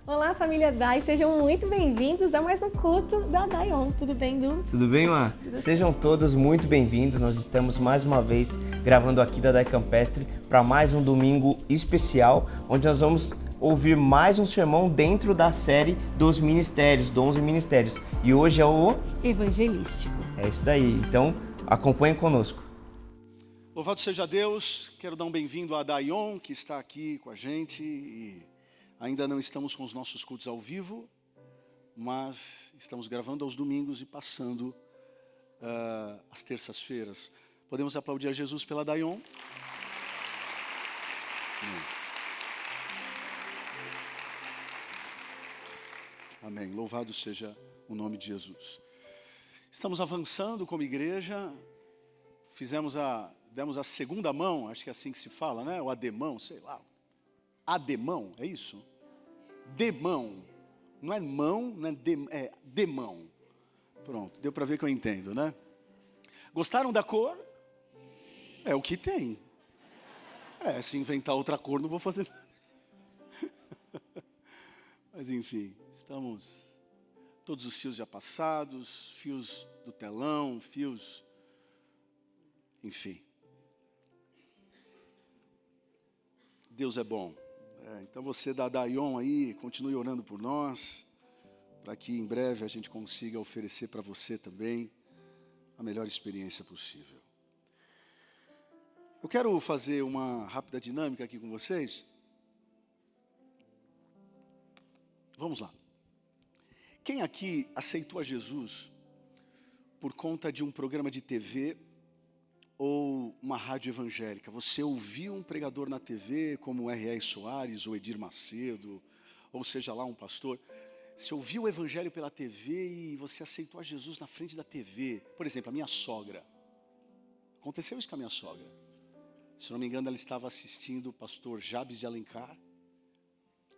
Olá, família Dai, sejam muito bem-vindos a mais um culto da Daion. Tudo bem, Du? Tudo bem, Mar? Sejam todos muito bem-vindos. Nós estamos mais uma vez gravando aqui da Dai Campestre para mais um domingo especial, onde nós vamos ouvir mais um sermão dentro da série dos ministérios, 11 ministérios. E hoje é o Evangelístico. É isso daí. Então, acompanhem conosco. Louvado seja Deus, quero dar um bem-vindo a Daion, que está aqui com a gente e ainda não estamos com os nossos cultos ao vivo, mas estamos gravando aos domingos e passando às terças-feiras. Podemos aplaudir a Jesus pela Daion? Amém. Louvado seja o nome de Jesus. Estamos avançando como igreja, demos a segunda mão, acho que é assim que se fala, né? O ademão, sei lá. Ademão, é isso? Demão. Não é mão, não é demão. Pronto, deu para ver que eu entendo, né? Gostaram da cor? É o que tem. Se inventar outra cor não vou fazer nada. Mas enfim, estamos... Todos os fios já passados, fios do telão, fios... Enfim. Deus é bom. Então você da Daion aí, continue orando por nós, para que em breve a gente consiga oferecer para você também a melhor experiência possível. Eu quero fazer uma rápida dinâmica aqui com vocês. Vamos lá. Quem aqui aceitou a Jesus por conta de um programa de TV ou uma rádio evangélica? Você ouviu um pregador na TV como R.R. Soares ou Edir Macedo, ou seja lá um pastor? Você ouviu o evangelho pela TV e você aceitou a Jesus na frente da TV. Por exemplo, a minha sogra. Aconteceu isso com a minha sogra. Se não me engano, ela estava assistindo o pastor Jabes de Alencar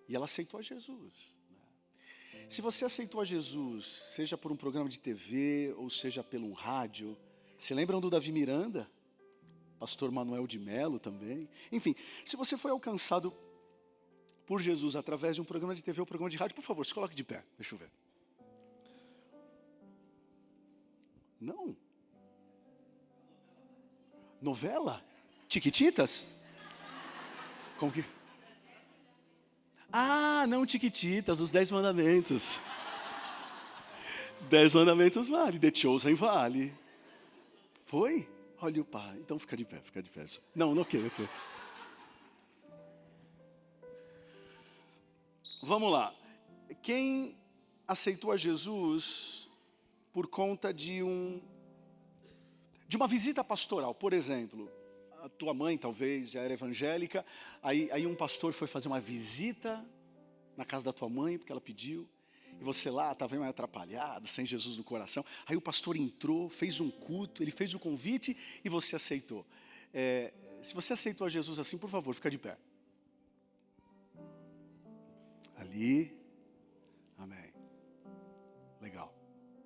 e ela aceitou a Jesus. Se você aceitou a Jesus, seja por um programa de TV ou seja pelo um rádio, se lembram do Davi Miranda? Pastor Manuel de Melo também. Enfim, se você foi alcançado por Jesus através de um programa de TV ou programa de rádio, por favor, se coloque de pé. Deixa eu ver. Não. Novela? Tiquititas? Como que... não, Tiquititas, os 10 mandamentos. 10 mandamentos vale, The Chosen vale. Foi? Olha o pai. Então fica de pé, fica de pé. Não quero. Vamos lá. Quem aceitou a Jesus por conta de uma visita pastoral, por exemplo, a tua mãe talvez já era evangélica, aí um pastor foi fazer uma visita na casa da tua mãe, porque ela pediu, e você lá estava meio atrapalhado, sem Jesus no coração. Aí o pastor entrou, fez um culto, ele fez o convite e você aceitou. Se você aceitou a Jesus assim, por favor, fica de pé. Ali, amém. Legal,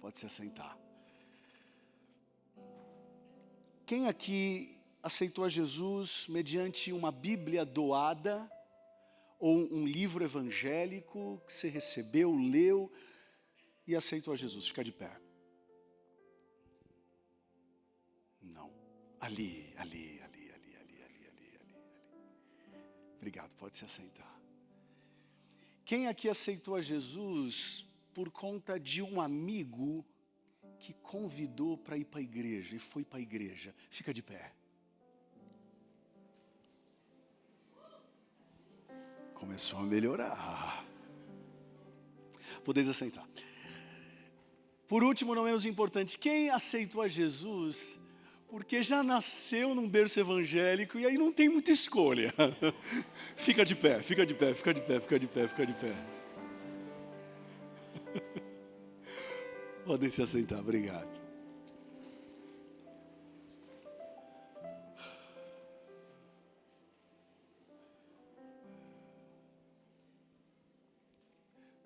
pode se assentar. Quem aqui aceitou a Jesus mediante uma Bíblia doada ou um livro evangélico que você recebeu, leu e aceitou a Jesus? Fica de pé. Não. Ali. Obrigado, pode se assentar. Quem aqui aceitou a Jesus por conta de um amigo que convidou para ir para a igreja e foi para a igreja? Fica de pé. Começou a melhorar. Podeis assentar. Por último, não menos importante, quem aceitou a Jesus porque já nasceu num berço evangélico e aí não tem muita escolha? Fica de pé. Podem se assentar, obrigado.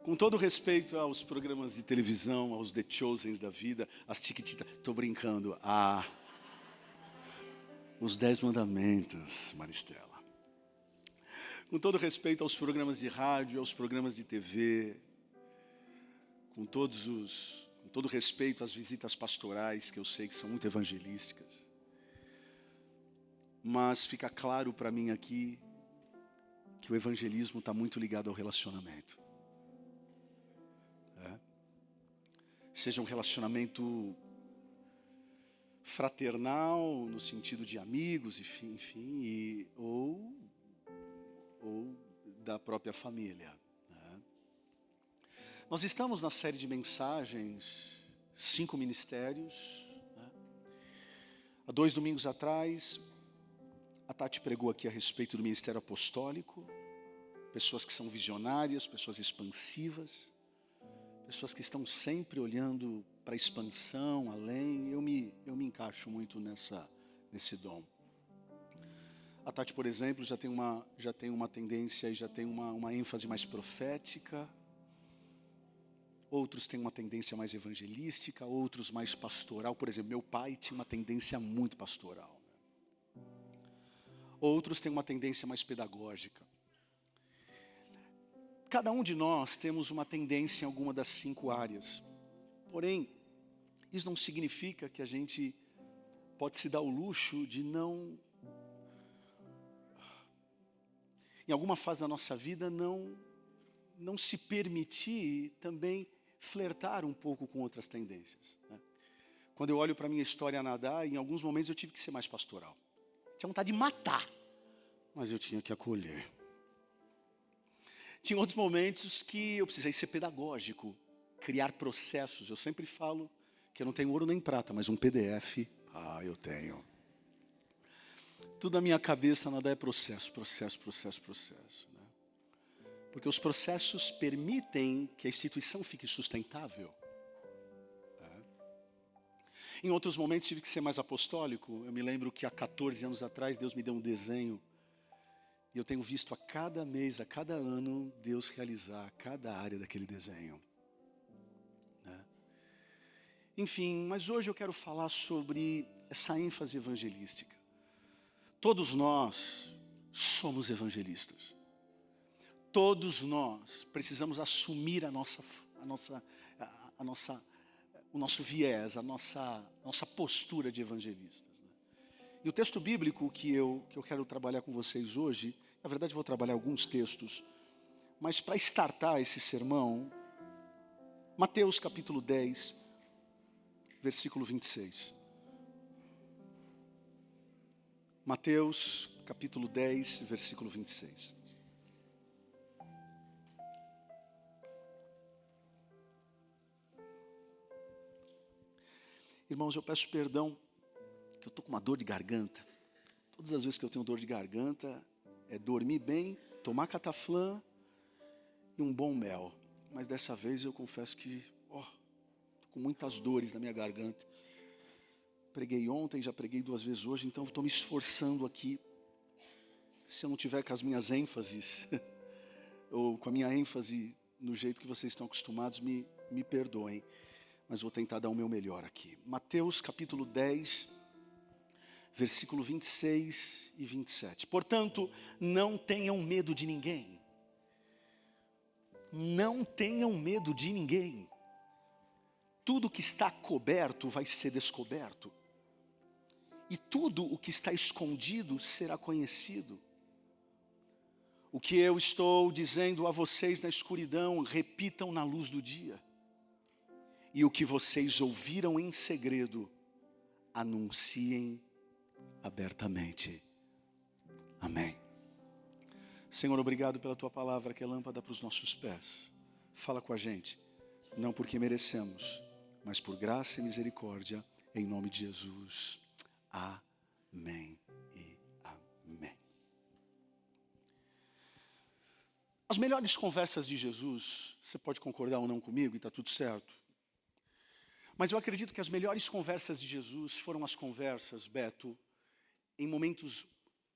Com todo respeito aos programas de televisão, aos The Chosens da vida, as Tiquititas, estou brincando, os 10 mandamentos, Maristela. Com todo respeito aos programas de rádio, aos programas de TV, com todo respeito às visitas pastorais, que eu sei que são muito evangelísticas. Mas fica claro para mim aqui que o evangelismo está muito ligado ao relacionamento. Seja um relacionamento fraternal, no sentido de amigos, enfim, ou da própria família. Nós estamos na série de mensagens, 5 ministérios. Há 2 domingos atrás, a Tati pregou aqui a respeito do ministério apostólico, pessoas que são visionárias, pessoas expansivas, pessoas que estão sempre olhando para a expansão, além. Eu me encaixo muito nesse dom. A Tati, por exemplo, já tem uma tendência e já tem uma ênfase mais profética. Outros têm uma tendência mais evangelística, outros mais pastoral. Por exemplo, meu pai tinha uma tendência muito pastoral. Outros têm uma tendência mais pedagógica. Cada um de nós temos uma tendência em alguma das 5 áreas. Porém, isso não significa que a gente pode se dar o luxo de não, em alguma fase da nossa vida, não se permitir também flertar um pouco com outras tendências. Quando eu olho para a minha história a nadar, em alguns momentos eu tive que ser mais pastoral. Tinha vontade de matar, mas eu tinha que acolher. Tinha outros momentos que eu precisei ser pedagógico, criar processos. Eu sempre falo que eu não tenho ouro nem prata, mas um PDF, eu tenho. Tudo na minha cabeça, nada é processo. Né? Porque os processos permitem que a instituição fique sustentável. Em outros momentos tive que ser mais apostólico. Eu me lembro que há 14 anos atrás Deus me deu um desenho. E eu tenho visto a cada mês, a cada ano, Deus realizar cada área daquele desenho. Enfim, mas hoje eu quero falar sobre essa ênfase evangelística. Todos nós somos evangelistas. Todos nós precisamos assumir o nosso viés, a nossa postura de evangelistas. E o texto bíblico que eu quero trabalhar com vocês hoje, na verdade vou trabalhar alguns textos, mas para startar esse sermão, Mateus capítulo 10, versículo 26. Mateus capítulo 10, versículo 26. Irmãos, eu peço perdão, que eu estou com uma dor de garganta. Todas as vezes que eu tenho dor de garganta, é dormir bem, tomar cataflã e um bom mel. Mas dessa vez eu confesso que estou com muitas dores na minha garganta. Preguei ontem, já preguei 2 vezes hoje, então estou me esforçando aqui. Se eu não tiver com as minhas ênfases, ou com a minha ênfase no jeito que vocês estão acostumados, me perdoem. Mas vou tentar dar o meu melhor aqui. Mateus capítulo 10, versículo 26 e 27. Portanto, não tenham medo de ninguém. Não tenham medo de ninguém. Tudo que está coberto vai ser descoberto. E tudo o que está escondido será conhecido. O que eu estou dizendo a vocês na escuridão, repitam na luz do dia. E o que vocês ouviram em segredo, anunciem abertamente. Amém. Senhor, obrigado pela Tua palavra que é lâmpada para os nossos pés. Fala com a gente, não porque merecemos, mas por graça e misericórdia, em nome de Jesus. Amém e amém. As melhores conversas de Jesus, você pode concordar ou não comigo e está tudo certo. Mas eu acredito que as melhores conversas de Jesus foram as conversas, Beto, em momentos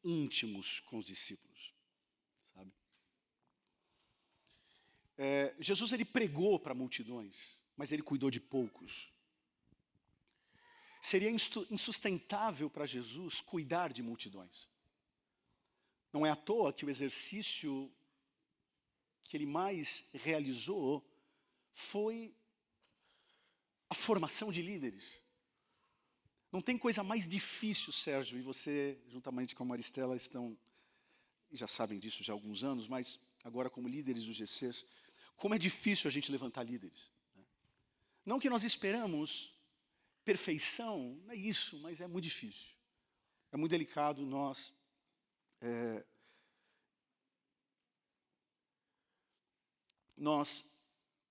íntimos com os discípulos, sabe? Jesus, ele pregou para multidões, mas ele cuidou de poucos. Seria insustentável para Jesus cuidar de multidões. Não é à toa que o exercício que ele mais realizou foi a formação de líderes. Não tem coisa mais difícil, Sérgio, e você, juntamente com a Maristela, já sabem disso já há alguns anos, mas agora como líderes do GCs, como é difícil a gente levantar líderes. Não que nós esperamos perfeição, não é isso, mas é muito difícil. É muito delicado nós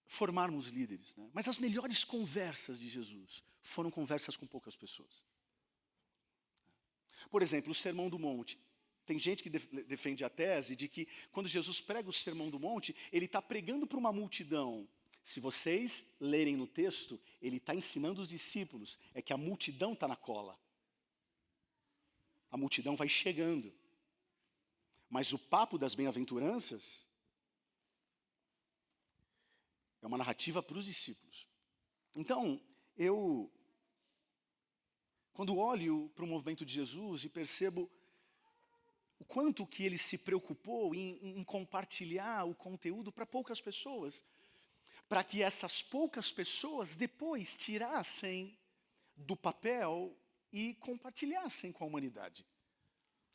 formarmos líderes, né? Mas as melhores conversas de Jesus foram conversas com poucas pessoas. Por exemplo, o Sermão do Monte. Tem gente que defende a tese de que quando Jesus prega o Sermão do Monte, ele está pregando para uma multidão. Se vocês lerem no texto, ele está ensinando os discípulos, é que a multidão está na cola. A multidão vai chegando. Mas o papo das bem-aventuranças é uma narrativa para os discípulos. Então, quando olho para o movimento de Jesus e percebo o quanto que ele se preocupou em compartilhar o conteúdo para poucas pessoas, para que essas poucas pessoas depois tirassem do papel e compartilhassem com a humanidade.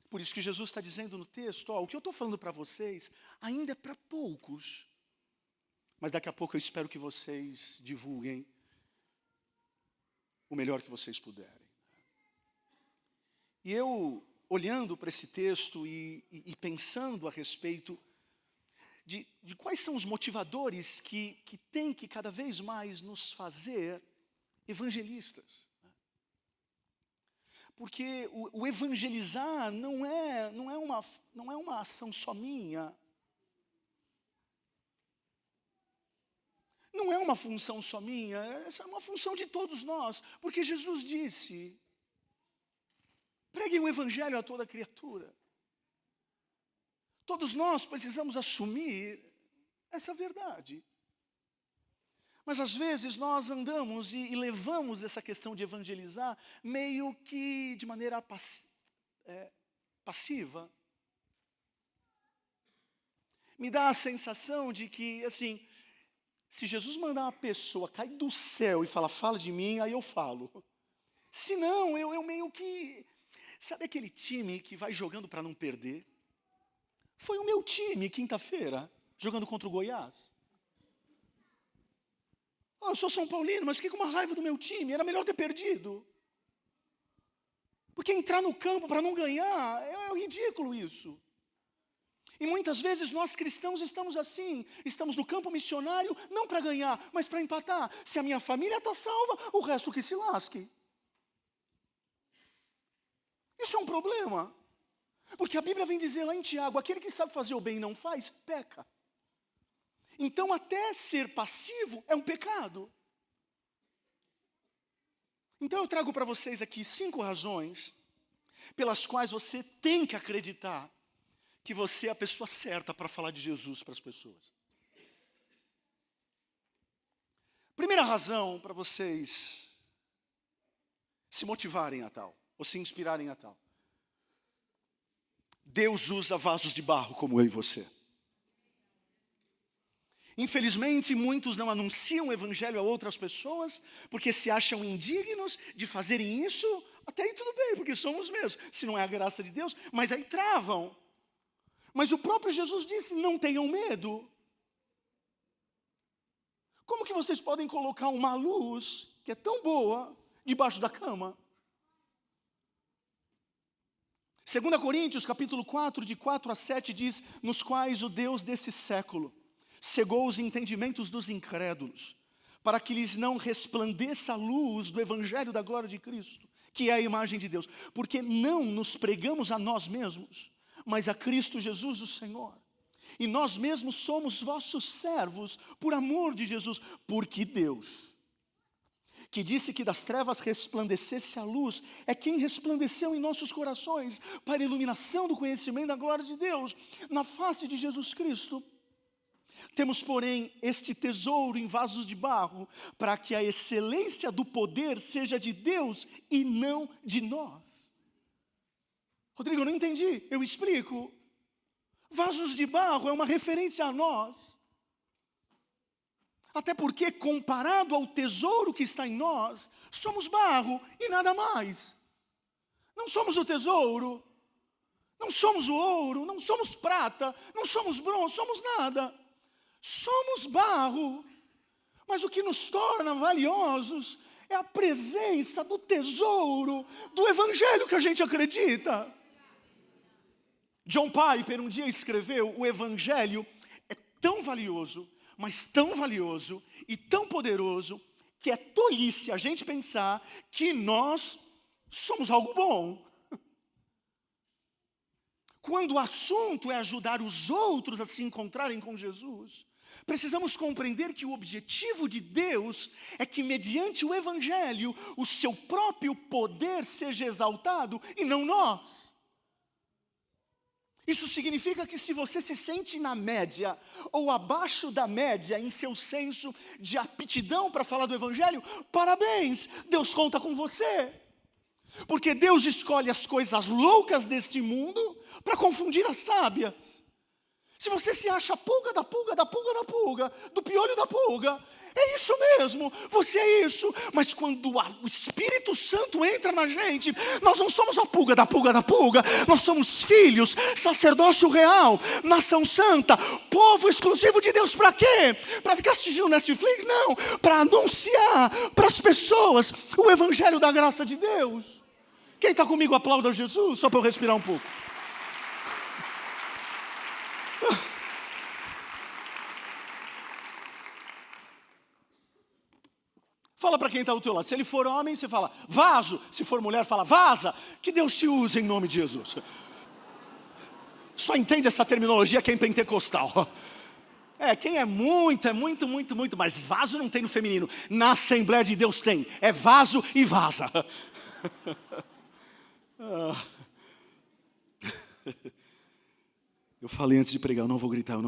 Por isso que Jesus está dizendo no texto, o que eu estou falando para vocês ainda é para poucos, mas daqui a pouco eu espero que vocês divulguem o melhor que vocês puderem. E eu, olhando para esse texto e pensando a respeito de quais são os motivadores que têm que cada vez mais nos fazer evangelistas. Porque o evangelizar não é uma ação só minha. Não é uma função só minha, essa é uma função de todos nós. Porque Jesus disse, preguem o evangelho a toda criatura. Todos nós precisamos assumir essa verdade. Mas às vezes nós andamos e levamos essa questão de evangelizar meio que de maneira passiva. Me dá a sensação de que, assim, se Jesus mandar uma pessoa cair do céu e falar, fala de mim, aí eu falo. Se não, eu meio que... Sabe aquele time que vai jogando para não perder? Foi o meu time, quinta-feira, jogando contra o Goiás. Eu sou São Paulino, mas fiquei com uma raiva do meu time, era melhor ter perdido. Porque entrar no campo para não ganhar, é ridículo isso. E muitas vezes nós cristãos estamos assim, estamos no campo missionário, não para ganhar, mas para empatar. Se a minha família está salva, o resto que se lasque. Isso é um problema. Porque a Bíblia vem dizer lá em Tiago, aquele que sabe fazer o bem e não faz, peca. Então até ser passivo é um pecado. Então eu trago para vocês aqui 5 razões pelas quais você tem que acreditar que você é a pessoa certa para falar de Jesus para as pessoas. Primeira razão para vocês se motivarem a tal, ou se inspirarem a tal. Deus usa vasos de barro como eu e você. Infelizmente, muitos não anunciam o evangelho a outras pessoas porque se acham indignos de fazerem isso. Até aí tudo bem, porque somos mesmos, se não é a graça de Deus, mas aí travam. Mas o próprio Jesus disse, não tenham medo. Como que vocês podem colocar uma luz que é tão boa debaixo da cama? 2 Coríntios, capítulo 4, de 4 a 7, diz, nos quais o Deus desse século cegou os entendimentos dos incrédulos, para que lhes não resplandeça a luz do evangelho da glória de Cristo, que é a imagem de Deus. Porque não nos pregamos a nós mesmos, mas a Cristo Jesus o Senhor. E nós mesmos somos vossos servos, por amor de Jesus, porque Deus, que disse que das trevas resplandecesse a luz, é quem resplandeceu em nossos corações, para a iluminação do conhecimento da glória de Deus, na face de Jesus Cristo. Temos, porém, este tesouro em vasos de barro, para que a excelência do poder seja de Deus e não de nós. Rodrigo, eu não entendi, eu explico. Vasos de barro é uma referência a nós. Até porque, comparado ao tesouro que está em nós, somos barro e nada mais. Não somos o tesouro, não somos o ouro, não somos prata, não somos bronze, somos nada. Somos barro. Mas o que nos torna valiosos é a presença do tesouro, do evangelho que a gente acredita. John Piper um dia escreveu: o evangelho é tão valioso, mas tão valioso e tão poderoso, que é tolice a gente pensar que nós somos algo bom. Quando o assunto é ajudar os outros a se encontrarem com Jesus, precisamos compreender que o objetivo de Deus é que, mediante o evangelho, o seu próprio poder seja exaltado e não nós. Isso significa que, se você se sente na média ou abaixo da média em seu senso de aptidão para falar do evangelho, parabéns, Deus conta com você. Porque Deus escolhe as coisas loucas deste mundo para confundir as sábias. Se você se acha pulga da pulga, da pulga da pulga, do piolho da pulga, é isso mesmo, você é isso. Mas quando o Espírito Santo entra na gente, nós não somos a pulga da pulga da pulga. Nós somos filhos, sacerdócio real, nação santa, povo exclusivo de Deus. Para quê? Para ficar assistindo Netflix? Não, para anunciar para as pessoas o evangelho da graça de Deus. Quem está comigo aplauda Jesus, só para eu respirar um pouco. Fala para quem está ao teu lado. Se ele for homem, você fala vaso. Se for mulher, fala vaza. Que Deus te use em nome de Jesus. Só entende essa terminologia quem é pentecostal. Quem é muito, mas vaso não tem no feminino. Na Assembleia de Deus tem. É vaso e vaza. Eu falei antes de pregar, eu não vou gritar.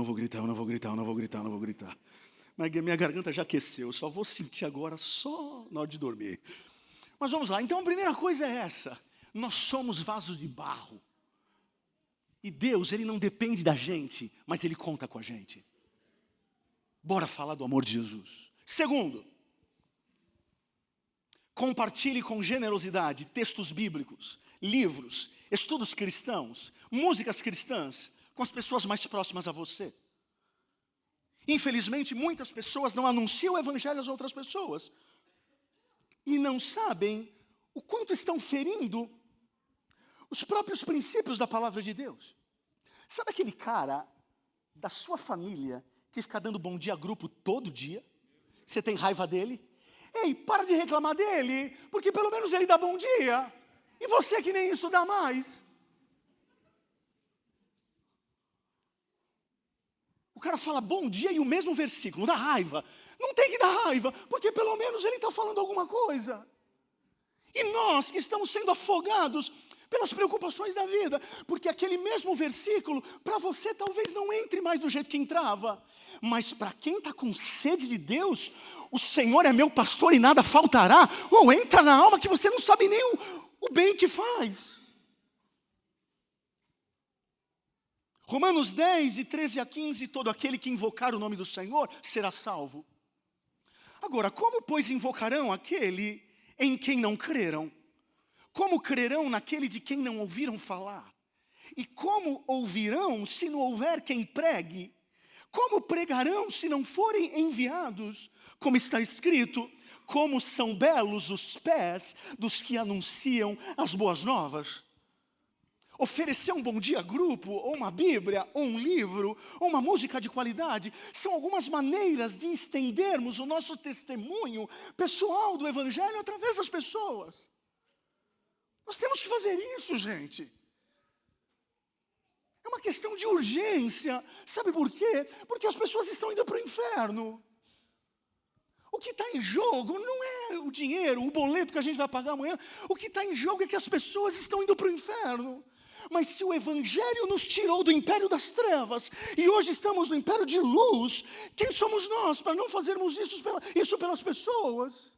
Mas minha garganta já aqueceu, eu só vou sentir agora só na hora de dormir. Mas vamos lá, então a primeira coisa é essa: nós somos vasos de barro. E Deus, Ele não depende da gente, mas Ele conta com a gente. Bora falar do amor de Jesus. Segundo, compartilhe com generosidade textos bíblicos, livros, estudos cristãos, músicas cristãs, com as pessoas mais próximas a você. Infelizmente, muitas pessoas não anunciam o evangelho às outras pessoas e não sabem o quanto estão ferindo os próprios princípios da palavra de Deus. Sabe aquele cara da sua família que fica dando bom dia a grupo todo dia? Você tem raiva dele? Ei, para de reclamar dele, porque pelo menos ele dá bom dia. E você que nem isso dá mais. O cara fala bom dia e o mesmo versículo, dá raiva. Não tem que dar raiva, porque pelo menos ele está falando alguma coisa. E nós que estamos sendo afogados pelas preocupações da vida, porque aquele mesmo versículo, para você talvez não entre mais do jeito que entrava. Mas para quem está com sede de Deus, o Senhor é meu pastor e nada faltará. Ou entra na alma que você não sabe nem o bem que faz. Romanos 10, 13 a 15, todo aquele que invocar o nome do Senhor será salvo. Agora, como pois invocarão aquele em quem não creram? Como crerão naquele de quem não ouviram falar? E como ouvirão se não houver quem pregue? Como pregarão se não forem enviados? Como está escrito, como são belos os pés dos que anunciam as boas novas. Oferecer um bom dia grupo, ou uma Bíblia, ou um livro, ou uma música de qualidade, são algumas maneiras de estendermos o nosso testemunho pessoal do Evangelho através das pessoas. Nós temos que fazer isso, gente. É uma questão de urgência. Sabe por quê? Porque as pessoas estão indo para o inferno. O que está em jogo não é o dinheiro, o boleto que a gente vai pagar amanhã. O que está em jogo é que as pessoas estão indo para o inferno. Mas se o Evangelho nos tirou do império das trevas e hoje estamos no império de luz, quem somos nós para não fazermos isso pelas pessoas?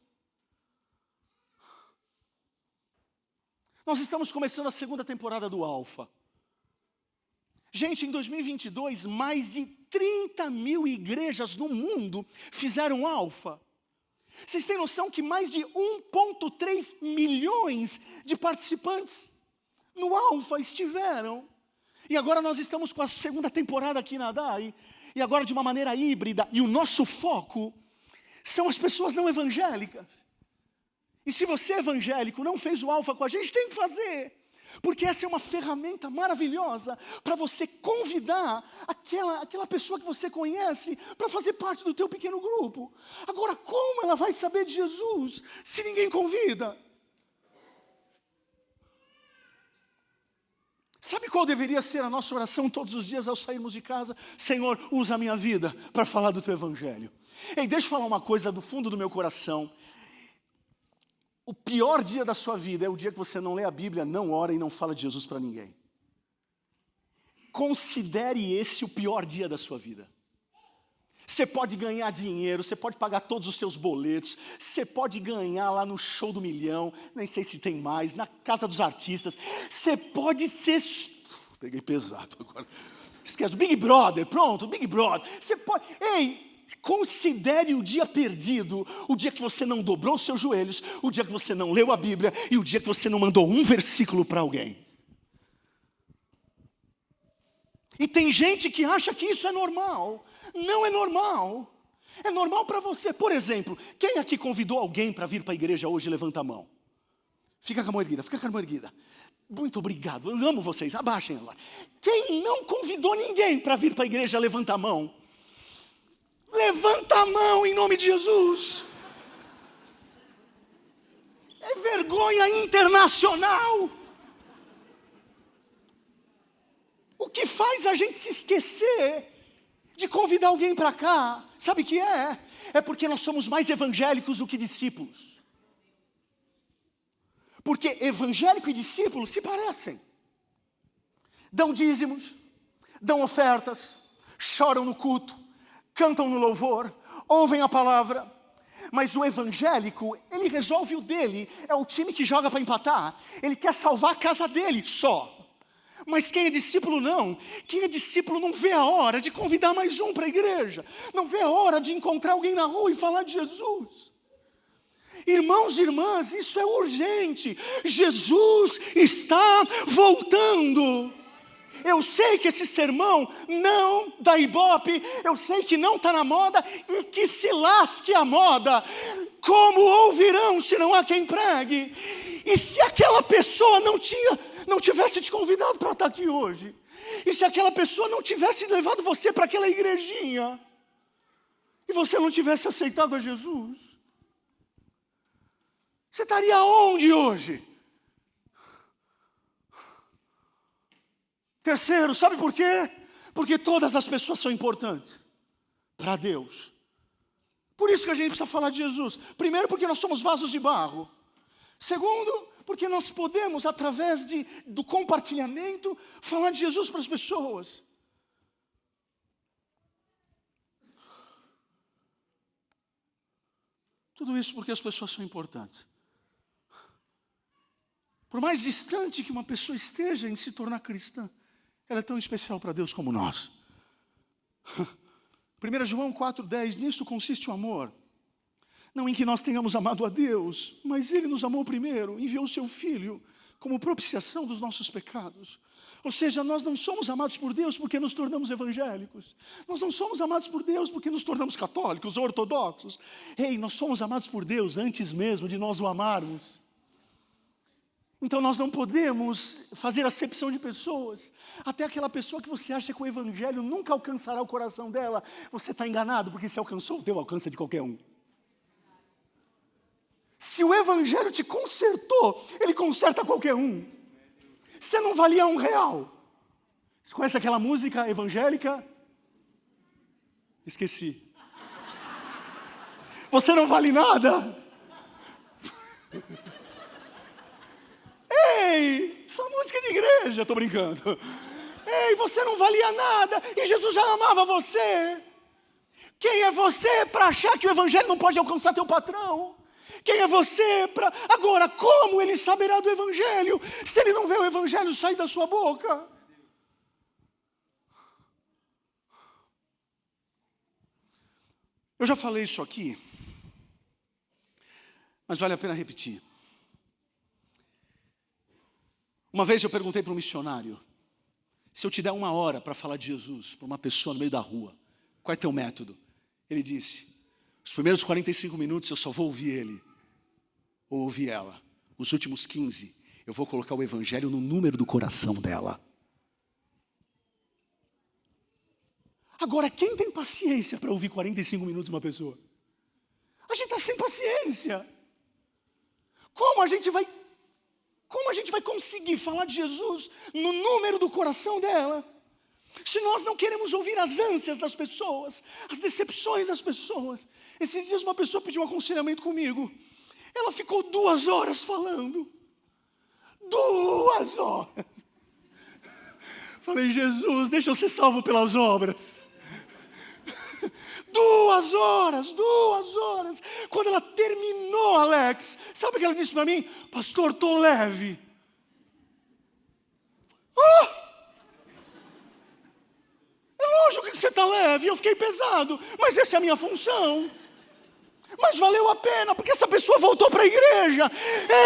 Nós estamos começando a segunda temporada do Alfa. Gente, em 2022, mais de 30 mil igrejas no mundo fizeram alfa. Vocês têm noção que mais de 1,3 milhões de participantes no alfa estiveram? E agora nós estamos com a segunda temporada aqui na DAI, e agora de uma maneira híbrida, e o nosso foco são as pessoas não evangélicas. E se você é evangélico, não fez o alfa com a gente, tem que fazer. Porque essa é uma ferramenta maravilhosa para você convidar aquela pessoa que você conhece para fazer parte do teu pequeno grupo. Agora, como ela vai saber de Jesus se ninguém convida? Sabe qual deveria ser a nossa oração todos os dias ao sairmos de casa? Senhor, usa a minha vida para falar do teu evangelho. Ei, deixa eu falar uma coisa do fundo do meu coração. O pior dia da sua vida é o dia que você não lê a Bíblia, não ora e não fala de Jesus para ninguém. Considere esse o pior dia da sua vida. Você pode ganhar dinheiro, você pode pagar todos os seus boletos, você pode ganhar lá no show do milhão, nem sei se tem mais, na casa dos artistas. Você pode ser... Peguei pesado agora. Esquece, Big Brother, pronto, Big Brother. Você pode... Ei... Considere o dia perdido, o dia que você não dobrou os seus joelhos, o dia que você não leu a Bíblia e o dia que você não mandou um versículo para alguém. E tem gente que acha que isso é normal. Não é normal. É normal para você. Por exemplo, quem aqui convidou alguém para vir para a igreja hoje? Levanta a mão. Fica com a mão erguida, fica com a mão erguida. Muito obrigado, eu amo vocês, abaixem agora. Quem não convidou ninguém para vir para a igreja? Levanta a mão. Levanta a mão em nome de Jesus. É vergonha internacional. O que faz a gente se esquecer de convidar alguém para cá? Sabe o que é? É porque nós somos mais evangélicos do que discípulos. Porque evangélico e discípulo se parecem. Dão dízimos, dão ofertas, choram no culto, cantam no louvor, ouvem a palavra, mas o evangélico, ele resolve o dele, é o time que joga para empatar, ele quer salvar a casa dele só. Mas quem é discípulo não, quem é discípulo não vê a hora de convidar mais um para a igreja, não vê a hora de encontrar alguém na rua e falar de Jesus. Irmãos e irmãs, isso é urgente, Jesus está voltando. Eu sei que esse sermão não dá ibope, eu sei que não está na moda e que se lasque a moda. Como ouvirão se não há quem pregue? E se aquela pessoa não tivesse te convidado para estar aqui hoje? E se aquela pessoa não tivesse levado você para aquela igrejinha? E você não tivesse aceitado a Jesus? Você estaria onde hoje? Terceiro, sabe por quê? Porque todas as pessoas são importantes para Deus. Por isso que a gente precisa falar de Jesus. Primeiro, porque nós somos vasos de barro. Segundo, porque nós podemos, através do compartilhamento, falar de Jesus para as pessoas. Tudo isso porque as pessoas são importantes. Por mais distante que uma pessoa esteja em se tornar cristã, ela é tão especial para Deus como nós. 1 João 4,10, nisso consiste o amor. Não em que nós tenhamos amado a Deus, mas Ele nos amou primeiro, enviou o Seu Filho como propiciação dos nossos pecados. Ou seja, nós não somos amados por Deus porque nos tornamos evangélicos. Nós não somos amados por Deus porque nos tornamos católicos ou ortodoxos. Ei, nós somos amados por Deus antes mesmo de nós o amarmos. Então nós não podemos fazer acepção de pessoas. Até aquela pessoa que você acha que o evangelho nunca alcançará o coração dela, você está enganado, porque se alcançou o teu, alcança de qualquer um. Se o evangelho te consertou, ele conserta qualquer um. Você não valia R$1. Você conhece aquela música evangélica? Esqueci. Você não vale nada. Ei, essa música é de igreja, estou brincando. Ei, você não valia nada e Jesus já amava você. Quem é você para achar que o evangelho não pode alcançar teu patrão? Quem é você para... Agora, como ele saberá do evangelho se ele não vê o evangelho sair da sua boca? Eu já falei isso aqui, mas vale a pena repetir. Uma vez eu perguntei para um missionário: se eu te der 1 hora para falar de Jesus para uma pessoa no meio da rua, qual é teu método? Ele disse: os primeiros 45 minutos eu só vou ouvir ele, ou ouvir ela. Os últimos 15, eu vou colocar o evangelho no número do coração dela. Agora, quem tem paciência para ouvir 45 minutos uma pessoa? A gente está sem paciência. Como a gente vai conseguir falar de Jesus no número do coração dela, se nós não queremos ouvir as ânsias das pessoas, as decepções das pessoas? Esses dias uma pessoa pediu um aconselhamento comigo. Ela ficou 2 horas falando. 2 horas. Falei: Jesus, deixa eu ser salvo pelas obras. 2 horas. Quando ela terminou, Alex, sabe o que ela disse para mim? Pastor, tô leve. É lógico que você está leve, eu fiquei pesado, mas essa é a minha função. Mas valeu a pena, porque essa pessoa voltou para a igreja.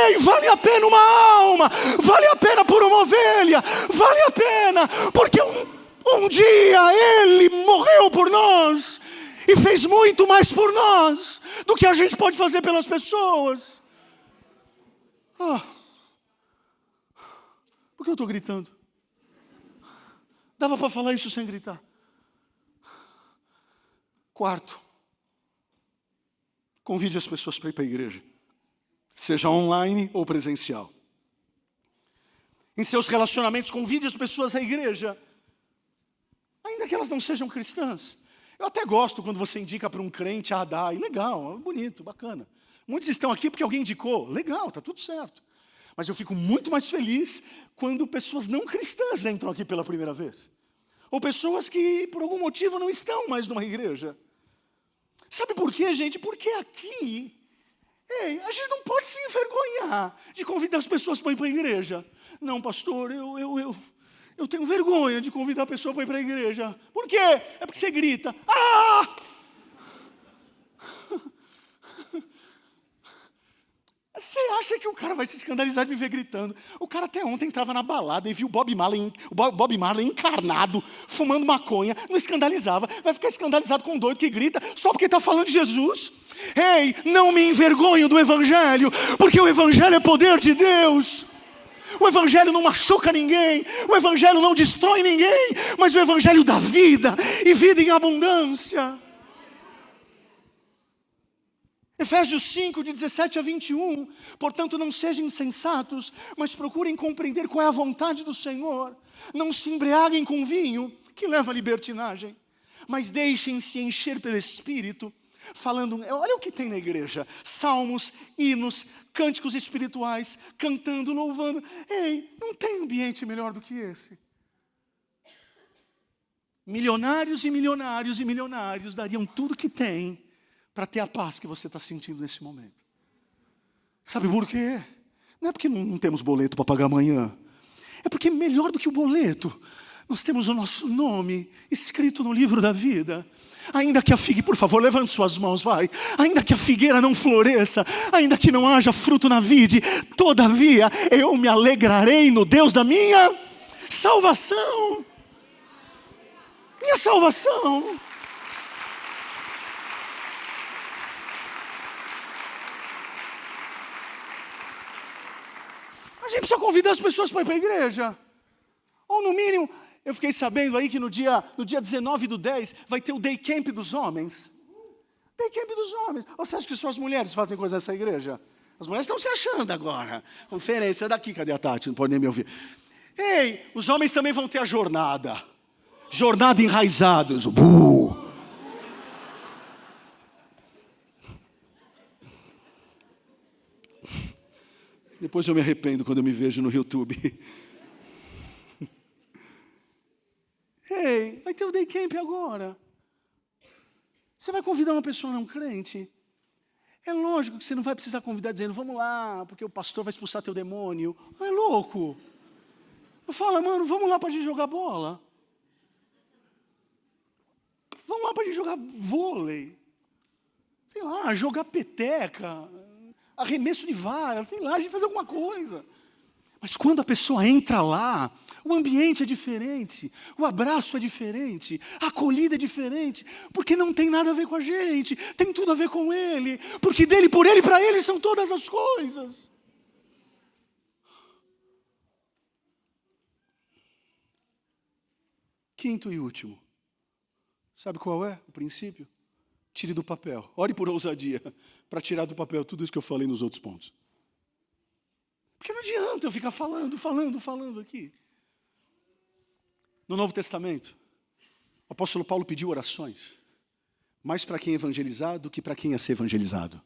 Ei, vale a pena uma alma, vale a pena por uma ovelha, vale a pena, porque um dia Ele morreu por nós e fez muito mais por nós do que a gente pode fazer pelas pessoas. Por que eu estou gritando? Dava para falar isso sem gritar. 4, convide as pessoas para ir para a igreja, seja online ou presencial. Em seus relacionamentos, convide as pessoas à igreja, ainda que elas não sejam cristãs. Eu até gosto quando você indica para um crente a Adai, legal, bonito, bacana. Muitos estão aqui porque alguém indicou, legal, está tudo certo. Mas eu fico muito mais feliz quando pessoas não cristãs entram aqui pela primeira vez. Ou pessoas que por algum motivo não estão mais numa igreja. Sabe por quê, gente? Porque aqui, a gente não pode se envergonhar de convidar as pessoas para ir para a igreja. Não, pastor, eu tenho vergonha de convidar a pessoa para ir para a igreja. Por quê? É porque você grita. Você acha que o cara vai se escandalizar de me ver gritando? O cara até ontem entrava na balada e viu o Bob Marley encarnado, fumando maconha, não escandalizava. Vai ficar escandalizado com um doido que grita só porque está falando de Jesus? Ei, não me envergonho do Evangelho, porque o Evangelho é poder de Deus. O Evangelho não machuca ninguém, o Evangelho não destrói ninguém, mas o Evangelho dá vida, e vida em abundância. Efésios 5, de 17 a 21, portanto não sejam insensatos, mas procurem compreender qual é a vontade do Senhor. Não se embriaguem com vinho, que leva à libertinagem, mas deixem-se encher pelo Espírito, falando, olha o que tem na igreja, salmos, hinos, cânticos espirituais, cantando, louvando. Ei, não tem ambiente melhor do que esse. Milionários e milionários e milionários dariam tudo que têm para ter a paz que você está sentindo nesse momento. Sabe por quê? Não é porque não temos boleto para pagar amanhã. É porque melhor do que o boleto, nós temos o nosso nome escrito no livro da vida. Ainda que a figueira, por favor, levante suas mãos, vai. Ainda que a figueira não floresça, ainda que não haja fruto na vide, todavia eu me alegrarei no Deus da minha salvação. Minha salvação. A gente precisa convidar as pessoas para ir para a igreja. Ou no mínimo, eu fiquei sabendo aí que no dia 19/10 vai ter o Day Camp dos homens. Day Camp dos homens. Você acha que só as mulheres fazem coisa nessa igreja? As mulheres estão se achando agora. Conferência daqui, cadê a Tati? Não pode nem me ouvir. Ei, os homens também vão ter a jornada. Jornada enraizados. Depois eu me arrependo quando eu me vejo no YouTube. Ei, vai ter o Day Camp agora. Você vai convidar uma pessoa não crente? É lógico que você não vai precisar convidar dizendo, vamos lá, porque o pastor vai expulsar teu demônio. É louco. Fala, mano, vamos lá para a gente jogar bola. Vamos lá para a gente jogar vôlei. jogar peteca, arremesso de vara, sei lá, a gente faz alguma coisa. Mas quando a pessoa entra lá, o ambiente é diferente, o abraço é diferente, a acolhida é diferente, porque não tem nada a ver com a gente, tem tudo a ver com Ele, porque dele, por Ele, para Ele são todas as coisas. Quinto e último, sabe qual é o princípio? Tire do papel, ore por ousadia, para tirar do papel tudo isso que eu falei nos outros pontos. Porque não adianta eu ficar falando aqui. No Novo Testamento, o apóstolo Paulo pediu orações, mais para quem é evangelizado do que para quem é ser evangelizado.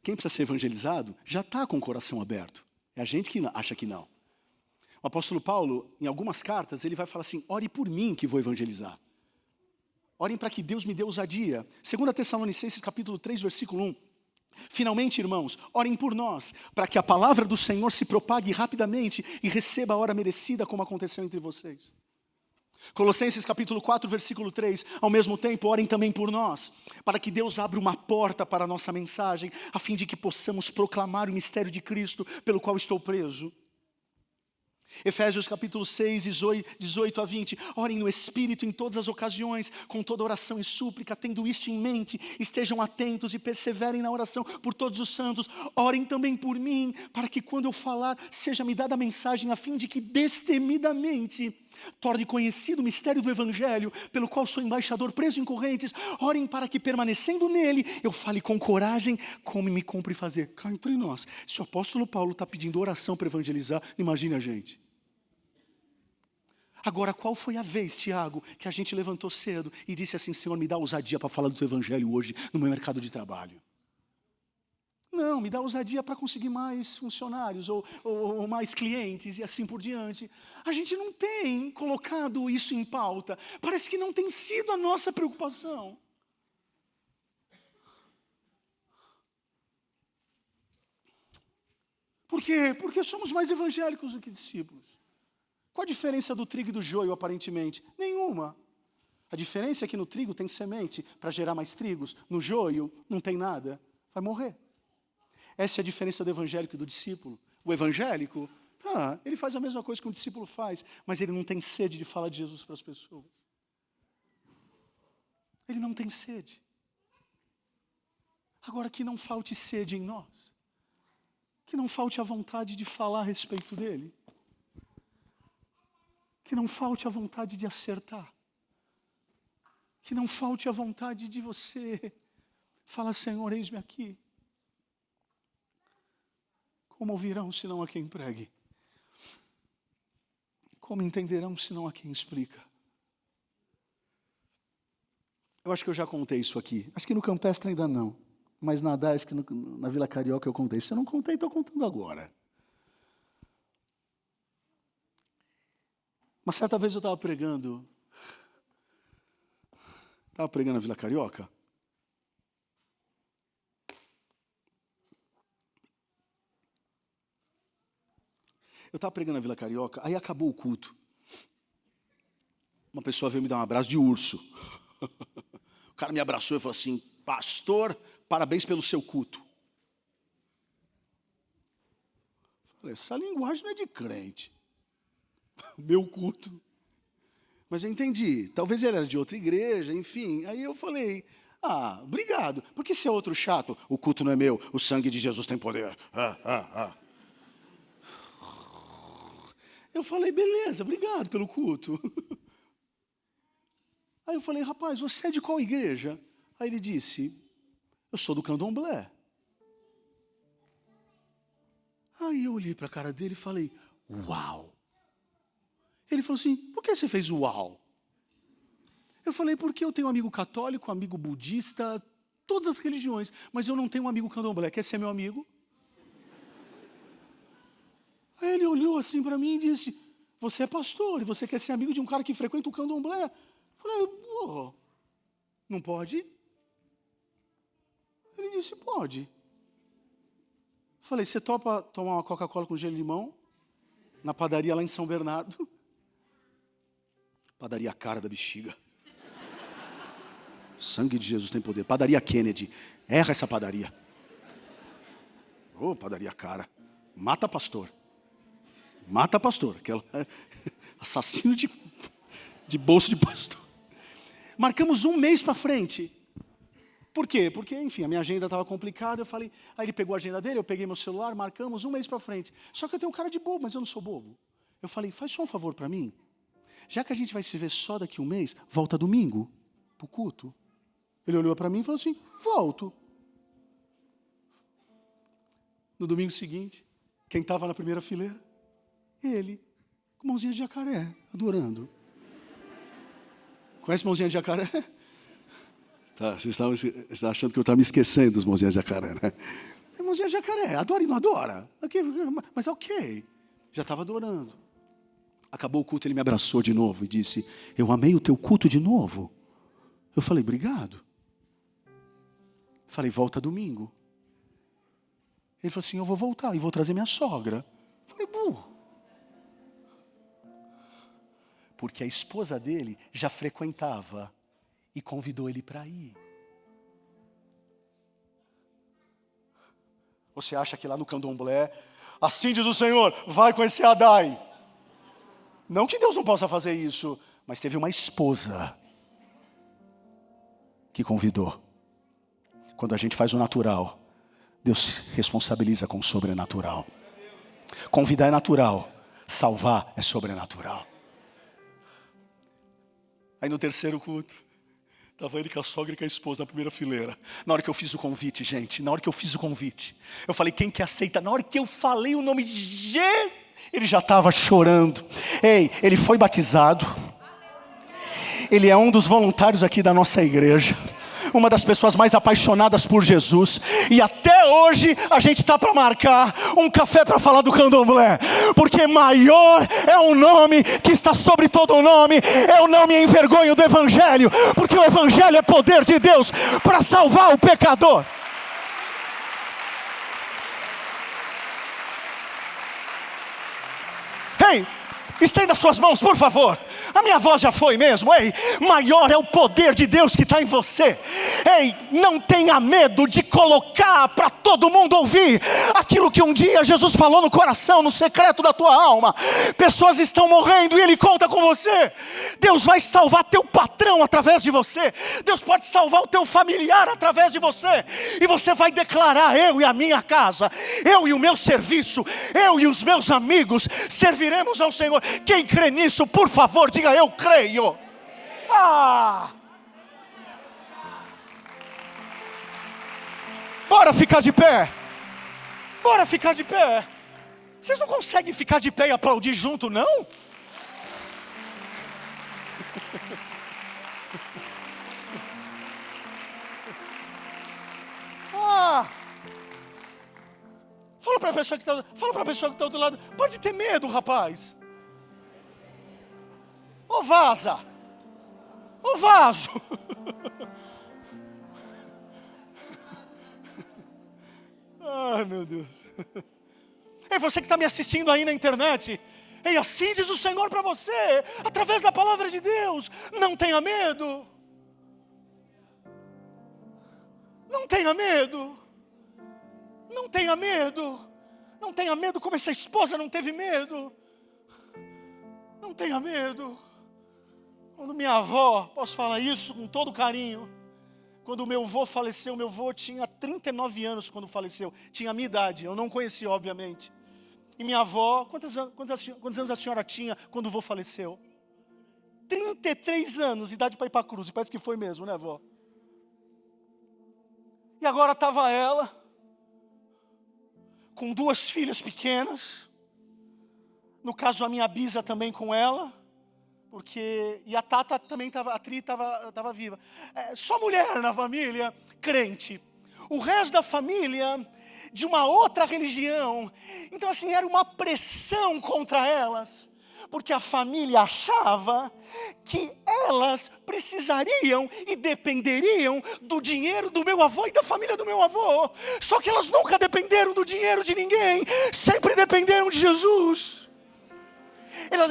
Quem precisa ser evangelizado já está com o coração aberto. É a gente que acha que não. O apóstolo Paulo, em algumas cartas, ele vai falar assim, ore por mim que vou evangelizar. Orem para que Deus me dê ousadia. 2 Tessalonicenses capítulo 3, versículo 1. Finalmente, irmãos, orem por nós, para que a palavra do Senhor se propague rapidamente e receba a hora merecida, como aconteceu entre vocês. Colossenses capítulo 4, versículo 3, ao mesmo tempo, orem também por nós, para que Deus abra uma porta para a nossa mensagem, a fim de que possamos proclamar o mistério de Cristo, pelo qual estou preso. Efésios capítulo 6, 18 a 20, orem no Espírito em todas as ocasiões, com toda oração e súplica, tendo isso em mente, estejam atentos e perseverem na oração por todos os santos, orem também por mim, para que quando eu falar, seja-me dada a mensagem, a fim de que destemidamente torne conhecido o mistério do Evangelho, pelo qual sou embaixador preso em correntes, orem para que permanecendo nele, eu fale com coragem, como me cumpre fazer. Cá entre nós, se o apóstolo Paulo está pedindo oração para evangelizar, imagine a gente. Agora, qual foi a vez, Tiago, que a gente levantou cedo e disse assim, Senhor, me dá ousadia para falar do teu evangelho hoje no meu mercado de trabalho? Não, me dá ousadia para conseguir mais funcionários ou mais clientes e assim por diante. A gente não tem colocado isso em pauta. Parece que não tem sido a nossa preocupação. Por quê? Porque somos mais evangélicos do que discípulos. Qual a diferença do trigo e do joio, aparentemente? Nenhuma. A diferença é que no trigo tem semente para gerar mais trigos, no joio não tem nada, vai morrer. Essa é a diferença do evangélico e do discípulo. O evangélico, ele faz a mesma coisa que o discípulo faz, mas ele não tem sede de falar de Jesus para as pessoas. Ele não tem sede. Agora, que não falte sede em nós. Que não falte a vontade de falar a respeito dele. Que não falte a vontade de acertar. Que não falte a vontade de você falar, Senhor, eis-me aqui. Como ouvirão, senão a quem pregue? Como entenderão, senão a quem explica? Eu acho que eu já contei isso aqui. Acho que no Campestre ainda não. Mas acho que na Vila Carioca eu contei. Se eu não contei, estou contando agora. Uma certa vez eu estava pregando na Vila Carioca. Eu estava pregando na Vila Carioca, aí acabou o culto. Uma pessoa veio me dar um abraço de urso. O cara me abraçou e falou assim, pastor, parabéns pelo seu culto. Eu falei, essa linguagem não é de crente. Meu culto. Mas eu entendi, talvez ele era de outra igreja, enfim. Aí eu falei, obrigado. Porque se é outro chato, o culto não é meu, o sangue de Jesus tem poder. Eu falei, beleza, obrigado pelo culto. Aí eu falei, rapaz, você é de qual igreja? Aí ele disse, eu sou do Candomblé. Aí eu olhei para a cara dele e falei, uau. Ele falou assim, por que você fez uau? Eu falei, porque eu tenho um amigo católico, um amigo budista, todas as religiões, mas eu não tenho um amigo candomblé. Quer ser meu amigo? Aí ele olhou assim para mim e disse, você é pastor e você quer ser amigo de um cara que frequenta o candomblé? Eu falei, não pode? Ele disse, pode. Eu falei, você topa tomar uma Coca-Cola com gelo e limão? Na padaria lá em São Bernardo? Padaria cara da bexiga. Sangue de Jesus tem poder. Padaria Kennedy. Erra essa padaria. Padaria cara. Mata pastor. Mata pastor. Aquela assassino de bolso de pastor. Marcamos um mês para frente. Por quê? Porque, enfim, a minha agenda estava complicada. Eu falei, aí ele pegou a agenda dele, eu peguei meu celular, marcamos um mês para frente. Só que eu tenho um cara de bobo, mas eu não sou bobo. Eu falei, faz só um favor para mim. Já que a gente vai se ver só daqui um mês, volta domingo pro culto. Ele olhou para mim e falou assim, volto. No domingo seguinte, quem estava na primeira fileira? Ele, com mãozinha de jacaré, adorando. Conhece mãozinha de jacaré? Tá, vocês estão achando que eu estava me esquecendo dos mãozinhas de jacaré, né? Mãozinha de jacaré, adora e não adora. Mas ok, já estava adorando. Acabou o culto, ele me abraçou de novo e disse, eu amei o teu culto de novo. Eu falei, obrigado. Falei, volta domingo. Ele falou assim, eu vou voltar e vou trazer minha sogra. Eu falei, burro. Porque a esposa dele já frequentava e convidou ele para ir. Você acha que lá no candomblé, assim diz o Senhor, vai conhecer Adai. Não que Deus não possa fazer isso, mas teve uma esposa que convidou. Quando a gente faz o natural, Deus se responsabiliza com o sobrenatural. Convidar é natural, salvar é sobrenatural. Aí no terceiro culto, estava ele com a sogra e com a esposa na primeira fileira. Na hora que eu fiz o convite, gente, eu falei, quem que aceita? Na hora que eu falei o nome de Jesus, ele já estava chorando. Ei, ele foi batizado. Ele é um dos voluntários aqui da nossa igreja. Uma das pessoas mais apaixonadas por Jesus. E até hoje a gente está para marcar um café para falar do candomblé. Porque maior é o nome que está sobre todo o nome. É o nome envergonho do Evangelho. Porque o Evangelho é poder de Deus para salvar o pecador. Ei, estenda suas mãos, por favor. A minha voz já foi mesmo. Ei, maior é o poder de Deus que está em você. Ei, não tenha medo de colocar para todo mundo ouvir aquilo que um dia Jesus falou no coração, no secreto da tua alma. Pessoas estão morrendo e Ele conta com você. Deus vai salvar teu patrão através de você. Deus pode salvar o teu familiar através de você. E você vai declarar, eu e a minha casa, eu e o meu serviço, eu e os meus amigos serviremos ao Senhor. Quem crê nisso, por favor, diga eu creio. Bora ficar de pé. Bora ficar de pé. Vocês não conseguem ficar de pé e aplaudir junto, não? Fala para a pessoa que está do outro lado. Pode ter medo, rapaz. Ô vaza. Ô vaso. Ai, meu Deus. Ei, você que está me assistindo aí na internet. Ei, assim diz o Senhor para você, através da palavra de Deus. Não tenha medo. Não tenha medo. Não tenha medo. Não tenha medo como essa esposa não teve medo. Não tenha medo. Quando minha avó, posso falar isso com todo carinho, quando o meu avô faleceu, meu avô tinha 39 anos quando faleceu. Tinha a minha idade, eu não conhecia, obviamente. E minha avó, quantos anos a senhora tinha quando o avô faleceu? 33 anos, idade para ir para a cruz. E parece que foi mesmo, né, vó? E agora estava ela, com 2 filhas pequenas. No caso, a minha bisa também com ela. E a Tata também estava, a Tri estava viva. Só mulher na família, crente. O resto da família, de uma outra religião. Então assim, era uma pressão contra elas. Porque a família achava que elas precisariam e dependeriam do dinheiro do meu avô e da família do meu avô. Só que elas nunca dependeram do dinheiro de ninguém. Sempre dependeram de Jesus.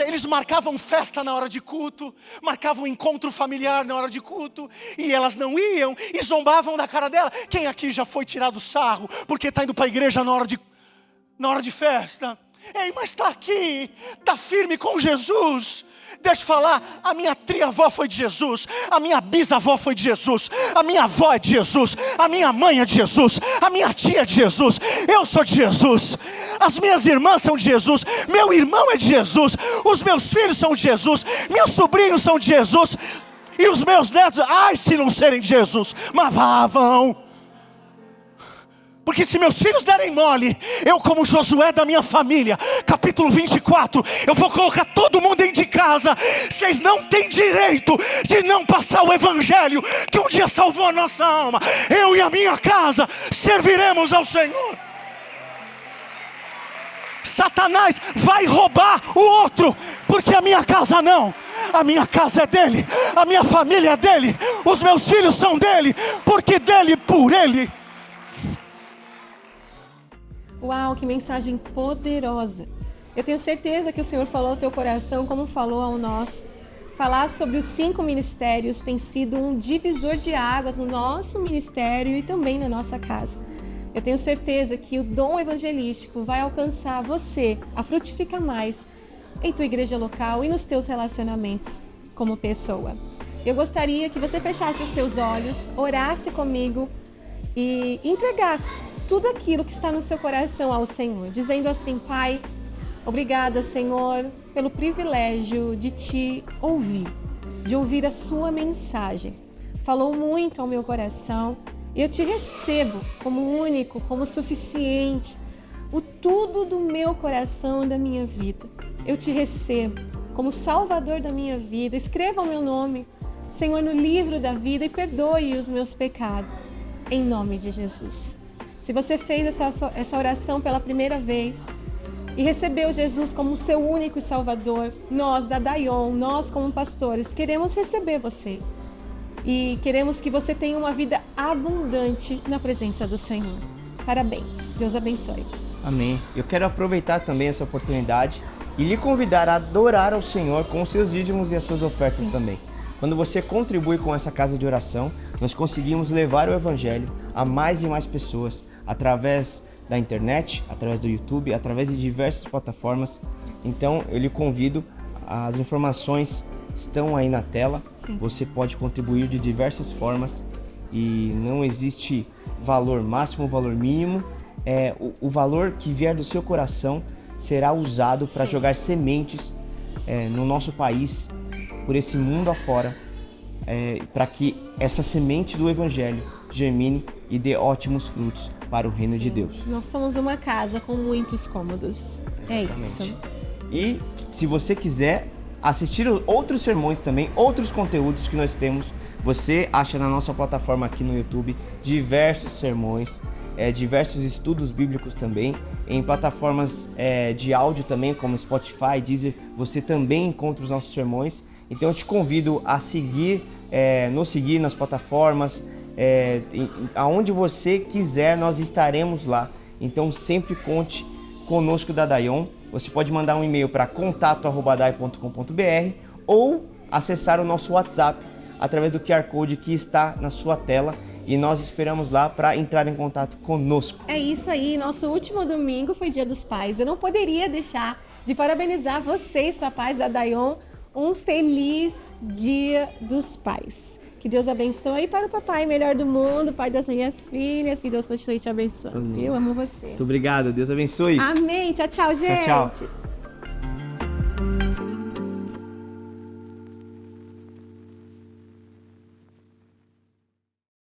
Eles marcavam festa na hora de culto, marcavam encontro familiar na hora de culto, e elas não iam e zombavam da cara dela. Quem aqui já foi tirado sarro porque está indo para a igreja na hora de festa? Ei, mas está aqui, está firme com Jesus. Deixa eu falar, a minha tria-avó foi de Jesus, a minha bisavó foi de Jesus, a minha avó é de Jesus, a minha mãe é de Jesus, a minha tia é de Jesus, eu sou de Jesus, as minhas irmãs são de Jesus, meu irmão é de Jesus, os meus filhos são de Jesus, meus sobrinhos são de Jesus, e os meus netos, ai se não serem de Jesus, mas vão. Porque se meus filhos derem mole, eu como Josué da minha família, capítulo 24, eu vou colocar todo mundo dentro de casa. Vocês não têm direito de não passar o evangelho que um dia salvou a nossa alma. Eu e a minha casa serviremos ao Senhor. Satanás vai roubar o outro, porque a minha casa não. A minha casa é dele, a minha família é dele, os meus filhos são dele, porque dele, por ele. Uau, que mensagem poderosa. Eu tenho certeza que o Senhor falou ao teu coração como falou ao nosso. Falar sobre os 5 ministérios tem sido um divisor de águas no nosso ministério e também na nossa casa. Eu tenho certeza que o dom evangelístico vai alcançar você a frutificar mais em tua igreja local e nos teus relacionamentos como pessoa. Eu gostaria que você fechasse os teus olhos, orasse comigo e entregasse tudo aquilo que está no seu coração ao Senhor, dizendo assim: Pai, obrigada, Senhor, pelo privilégio de te ouvir, de ouvir a sua mensagem. Falou muito ao meu coração e eu te recebo como único, como suficiente, o tudo do meu coração e da minha vida. Eu te recebo como Salvador da minha vida. Escreva o meu nome, Senhor, no livro da vida e perdoe os meus pecados, em nome de Jesus. Se você fez essa oração pela primeira vez e recebeu Jesus como seu único Salvador, nós da Daion, nós como pastores, queremos receber você. E queremos que você tenha uma vida abundante na presença do Senhor. Parabéns. Deus abençoe. Amém. Eu quero aproveitar também essa oportunidade e lhe convidar a adorar ao Senhor com os seus dízimos e as suas ofertas também. Quando você contribui com essa casa de oração, nós conseguimos levar o Evangelho a mais e mais pessoas, através da internet, através do YouTube, através de diversas plataformas. Então eu lhe convido, as informações estão aí na tela. Sim. Você pode contribuir de diversas formas e não existe valor máximo, valor mínimo. O valor que vier do seu coração será usado para jogar sementes no nosso país, por esse mundo afora, para que essa semente do Evangelho germine e dê ótimos frutos para o reino de Deus. Nós somos uma casa com muitos cômodos. Exatamente. É isso. E se você quiser assistir outros sermões também, outros conteúdos que nós temos, você acha na nossa plataforma aqui no YouTube diversos sermões, diversos estudos bíblicos também, em plataformas de áudio também, como Spotify, Deezer, você também encontra os nossos sermões. Então eu te convido a nos seguir nas plataformas, aonde você quiser, nós estaremos lá. Então sempre conte conosco da Daion. Você pode mandar um e-mail para contato@dai.com.br ou acessar o nosso WhatsApp através do QR Code que está na sua tela. E nós esperamos lá para entrar em contato conosco. É isso aí, nosso último domingo foi Dia dos Pais. Eu não poderia deixar de parabenizar vocês, papais da Daion. Um feliz Dia dos Pais. Que Deus abençoe. E para o papai melhor do mundo, pai das minhas filhas, que Deus continue te abençoando. Eu amo você. Muito obrigado, Deus abençoe. Amém. Tchau, tchau, gente. Tchau, tchau.